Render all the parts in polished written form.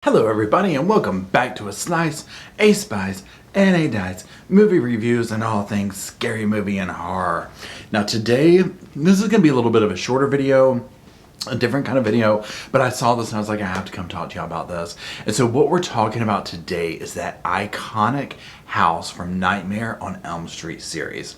Hello everybody and welcome back to a Slice, a Spice, and a Dice movie reviews and all things scary movie and horror. Now today, this is going to be a little bit of a shorter video, a different kind of video, but I saw this and I was like, I have to come talk to y'all about this. And so what we're talking about today is that iconic house from Nightmare on Elm Street series.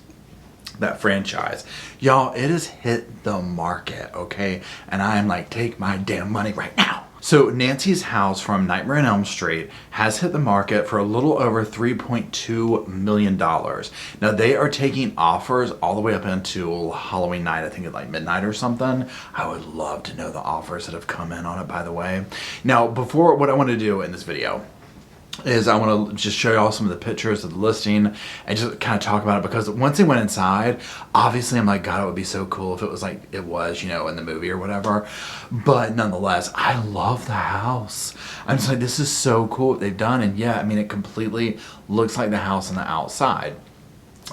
That franchise. Y'all, it has hit the market, okay? And I am like, take my damn money right now. So Nancy's house from Nightmare on Elm Street has hit the market for a little over $3.2 million. Now they are taking offers all the way up into Halloween night, I think at like midnight or something. I would love to know the offers that have come in on it, by the way. Now, before, what I want to do in this video is I want to just show you all some of the pictures of the listing and just kind of talk about it, because once they went inside, obviously I'm like, God, it would be so cool if it was like it was, you know, in the movie or whatever. But nonetheless, I love the house. I'm just like, this is so cool what they've done. And yeah, I mean, it completely looks like the house on the outside.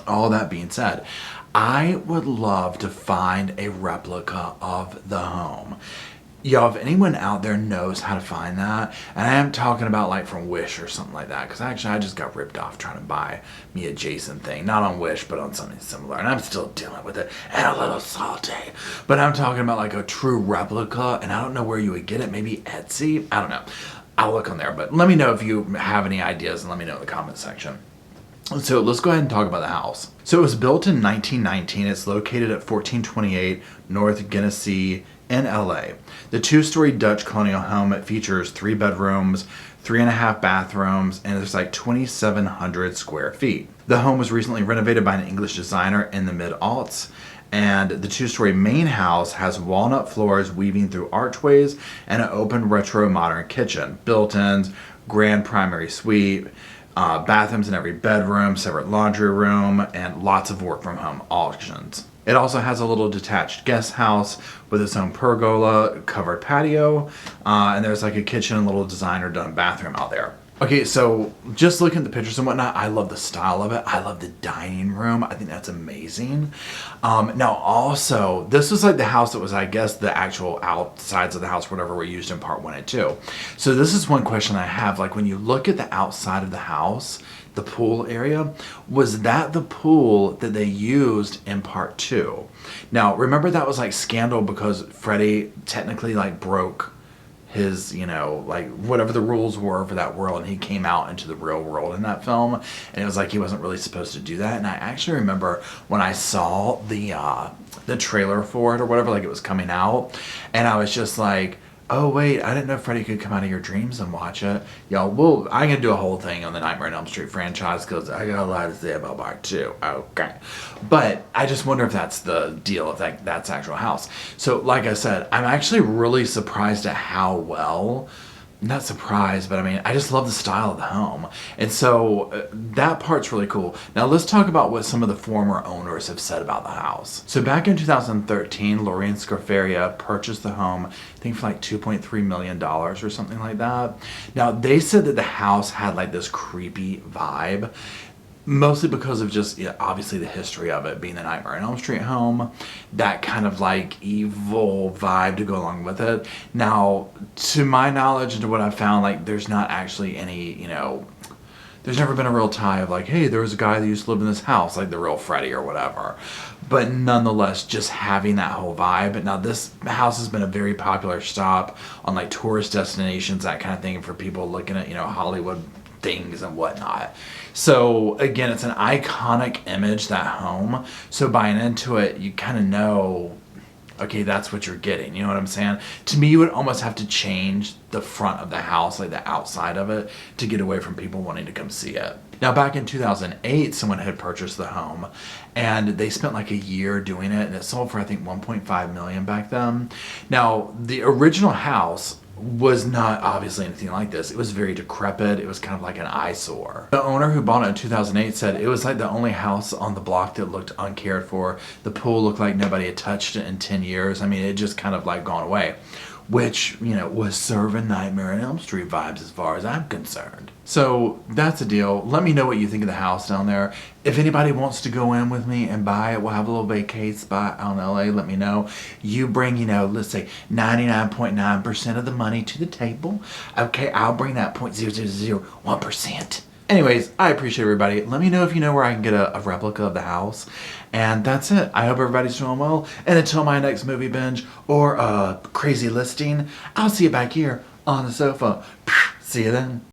All that being said, I would love to find a replica of the home. Y'all, if anyone out there knows how to find that, and I am talking about like from Wish or something like that, because actually I just got ripped off trying to buy me a Jason thing, not on Wish but on something similar, and I'm still dealing with it and a little salty. But I'm talking about like a true replica, and I don't know where you would get it. Maybe Etsy, I don't know. I'll look on there, but let me know if you have any ideas and let me know in the comment section. So let's go ahead and talk about the house. So it was built in 1919. It's located at 1428 North Genesee in LA. The two-story Dutch colonial home, it features 3 bedrooms, 3.5 bathrooms, and it's like 2,700 square feet. The home was recently renovated by an English designer in the mid-aughts, and the two-story main house has walnut floors weaving through archways and an open retro modern kitchen, built-ins, grand primary suite, bathrooms in every bedroom, separate laundry room, and lots of work from home options. It also has a little detached guest house with its own pergola, covered patio, and there's like a kitchen and little designer done bathroom out there. Okay, so just looking at the pictures and whatnot, I love the style of it. I love the dining room. I think that's amazing. Now also, this was like the house that was, I guess, the actual outsides of the house, whatever were used in part 1 and 2. So this is one question I have. Like when you look at the outside of the house, the pool area, was that the pool that they used in part 2? Now, remember that was like scandal because Freddy technically like broke his, you know, like whatever the rules were for that world, and he came out into the real world in that film, and it was like he wasn't really supposed to do that. And I actually remember when I saw the trailer for it or whatever, like it was coming out, and I was just like, oh wait, I didn't know Freddy could come out of your dreams and watch it. Y'all, I'm gonna do a whole thing on the Nightmare on Elm Street franchise because I got a lot to say about part 2. Okay, but I just wonder if that's the deal, if that's actual house. So like I said, I'm actually really surprised at how well, not surprised, but I mean, I just love the style of the home. And so that part's really cool. Now let's talk about what some of the former owners have said about the house. So back in 2013, Lorraine Scarfaria purchased the home, I think for like $2.3 million or something like that. Now they said that the house had like this creepy vibe, mostly because of just, yeah, obviously the history of it being the Nightmare on Elm Street home, that kind of like evil vibe to go along with it. Now, to my knowledge and to what I've found, like there's not actually any, you know, there's never been a real tie of like, hey, there was a guy that used to live in this house, like the real Freddy or whatever. But nonetheless, just having that whole vibe. Now, this house has been a very popular stop on like tourist destinations, that kind of thing, for people looking at, you know, Hollywood things and whatnot. So again, it's an iconic image, that home. So buying into it, you kind of know, okay, that's what you're getting. You know what I'm saying? To me, you would almost have to change the front of the house, like the outside of it, to get away from people wanting to come see it. Now, back in 2008, someone had purchased the home, and they spent like a year doing it, and it sold for, I think, $1.5 million back then. Now, the original house was not obviously anything like this. It was very decrepit. It was kind of like an eyesore. The owner who bought it in 2008 said it was like the only house on the block that looked uncared for. The pool looked like nobody had touched it in 10 years. I mean, it just kind of like gone away. which, you know, was serving Nightmare on Elm Street vibes as far as I'm concerned. So that's a deal. Let me know what you think of the house down there. If anybody wants to go in with me and buy it, we'll have a little vacay spot out in LA. Let me know. You bring, you know, let's say 99.9% of the money to the table. Okay, I'll bring that 0.0001%. Anyways, I appreciate everybody. Let me know if you know where I can get a replica of the house. And that's it. I hope everybody's doing well. And until my next movie binge or a crazy listing, I'll see you back here on the sofa. See you then.